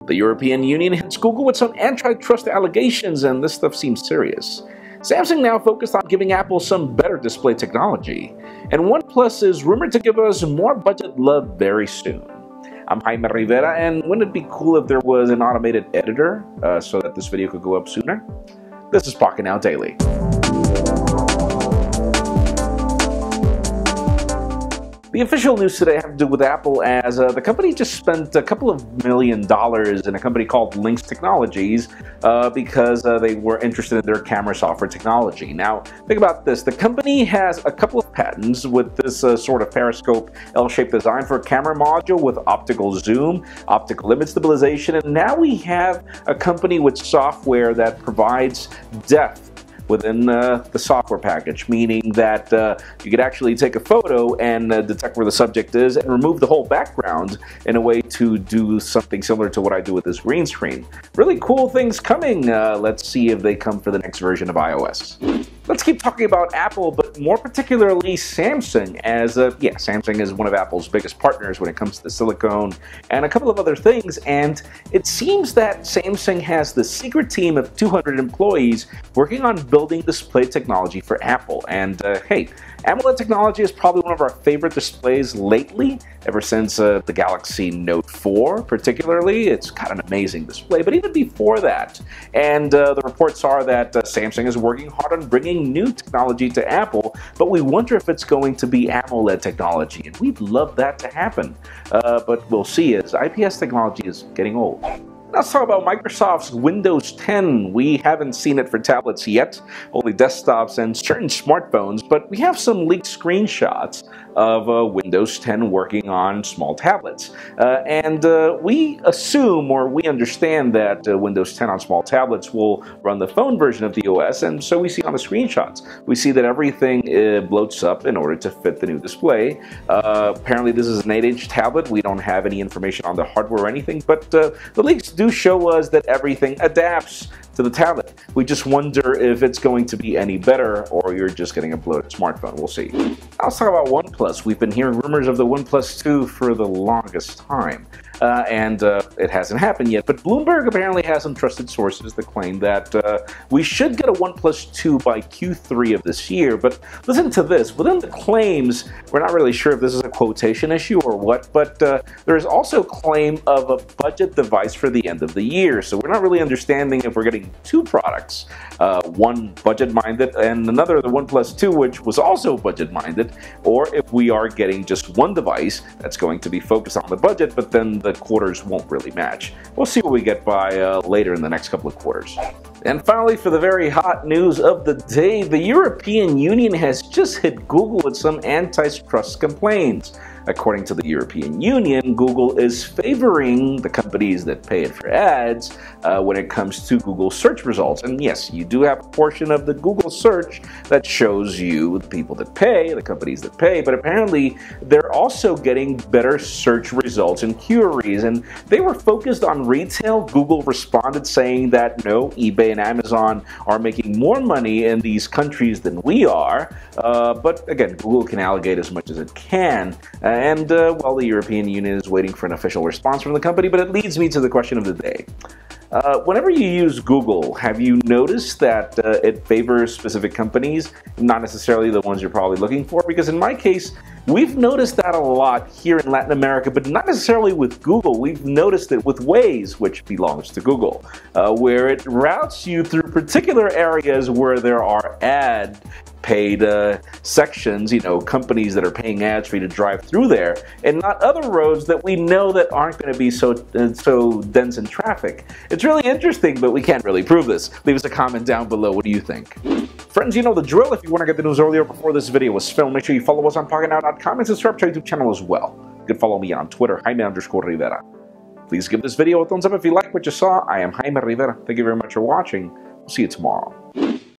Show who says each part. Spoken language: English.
Speaker 1: The European Union hits Google with some antitrust allegations, and this stuff seems serious. Samsung now focused on giving Apple some better display technology, and OnePlus is rumored to give us more budget love very soon. I'm Jaime Rivera, and wouldn't it be cool if there was an automated editor so that this video could go up sooner? This is Pocketnow Daily. The official news today had to do with Apple, as the company just spent a couple of $1 million in a company called Lynx Technologies because they were interested in their camera software technology. Now, think about this. The company has a couple of patents with this sort of periscope L-shaped design for a camera module with optical zoom, optical image stabilization, and now we have a company with software that provides depth within the software package, meaning that you could actually take a photo and detect where the subject is and remove the whole background in a way to do something similar to what I do with this green screen. Really cool things coming. Let's see if they come for the next version of iOS. Let's keep talking about Apple, but more particularly Samsung, as Samsung is one of Apple's biggest partners when it comes to silicone and a couple of other things, and it seems that Samsung has the secret team of 200 employees working on building display technology for Apple. And hey, AMOLED technology is probably one of our favorite displays lately, ever since the Galaxy Note 4 particularly. It's got an amazing display, but even before that. And the reports are that Samsung is working hard on bringing new technology to Apple, but we wonder if it's going to be AMOLED technology, and we'd love that to happen. But we'll see, as IPS technology is getting old. Let's talk about Microsoft's Windows 10. We haven't seen it for tablets yet, only desktops and certain smartphones, but we have some leaked screenshots of Windows 10 working on small tablets. We assume, or we understand, that Windows 10 on small tablets will run the phone version of the OS, and so we see on the screenshots, we see that everything bloats up in order to fit the new display. Apparently this is an 8-inch tablet. We don't have any information on the hardware or anything, but the leaks do show us that everything adapts to the tablet. We just wonder if it's going to be any better, or you're just getting a bloated smartphone. We'll see. Now let's talk about OnePlus. We've been hearing rumors of the OnePlus 2 for the longest time. It hasn't happened yet, but Bloomberg apparently has some trusted sources that claim that we should get a OnePlus 2 by Q3 of this year. But listen to this. Within the claims, we're not really sure if this is a quotation issue or what, but there is also claim of a budget device for the end of the year. So we're not really understanding if we're getting two products, one budget-minded and another, the OnePlus 2, which was also budget-minded, or if we are getting just one device that's going to be focused on the budget, but then the quarters won't really match. We'll see what we get by later in the next couple of quarters. And finally, for the very hot news of the day, the European Union has just hit Google with some antitrust complaints. According to the European Union, Google is favoring the companies that pay it for ads when it comes to Google search results. And yes, you do have a portion of the Google search that shows you the people that pay, the companies that pay, but apparently they're also getting better search results and queries. And they were focused on retail. Google responded saying that no, eBay and Amazon are making more money in these countries than we are. But again, Google can allegate as much as it can. Well, the European Union is waiting for an official response from the company, but it leads me to the question of the day. Whenever you use Google, have you noticed that it favors specific companies, not necessarily the ones you're probably looking for? Because in my case, we've noticed that a lot here in Latin America, but not necessarily with Google. We've noticed it with Waze, which belongs to Google, where it routes you through particular areas where there are paid sections, companies that are paying ads for you to drive through there, and not other roads that we know that aren't going to be so dense in traffic. It's really interesting, but we can't really prove this. Leave us a comment down below. What do you think? Friends, you know the drill. If you want to get the news earlier before this video was filmed, make sure you follow us on Pocketnow.com and subscribe to our YouTube channel as well. You can follow me on Twitter, Jaime_Rivera. Please give this video a thumbs up if you like what you saw. I am Jaime Rivera. Thank you very much for watching. We'll see you tomorrow.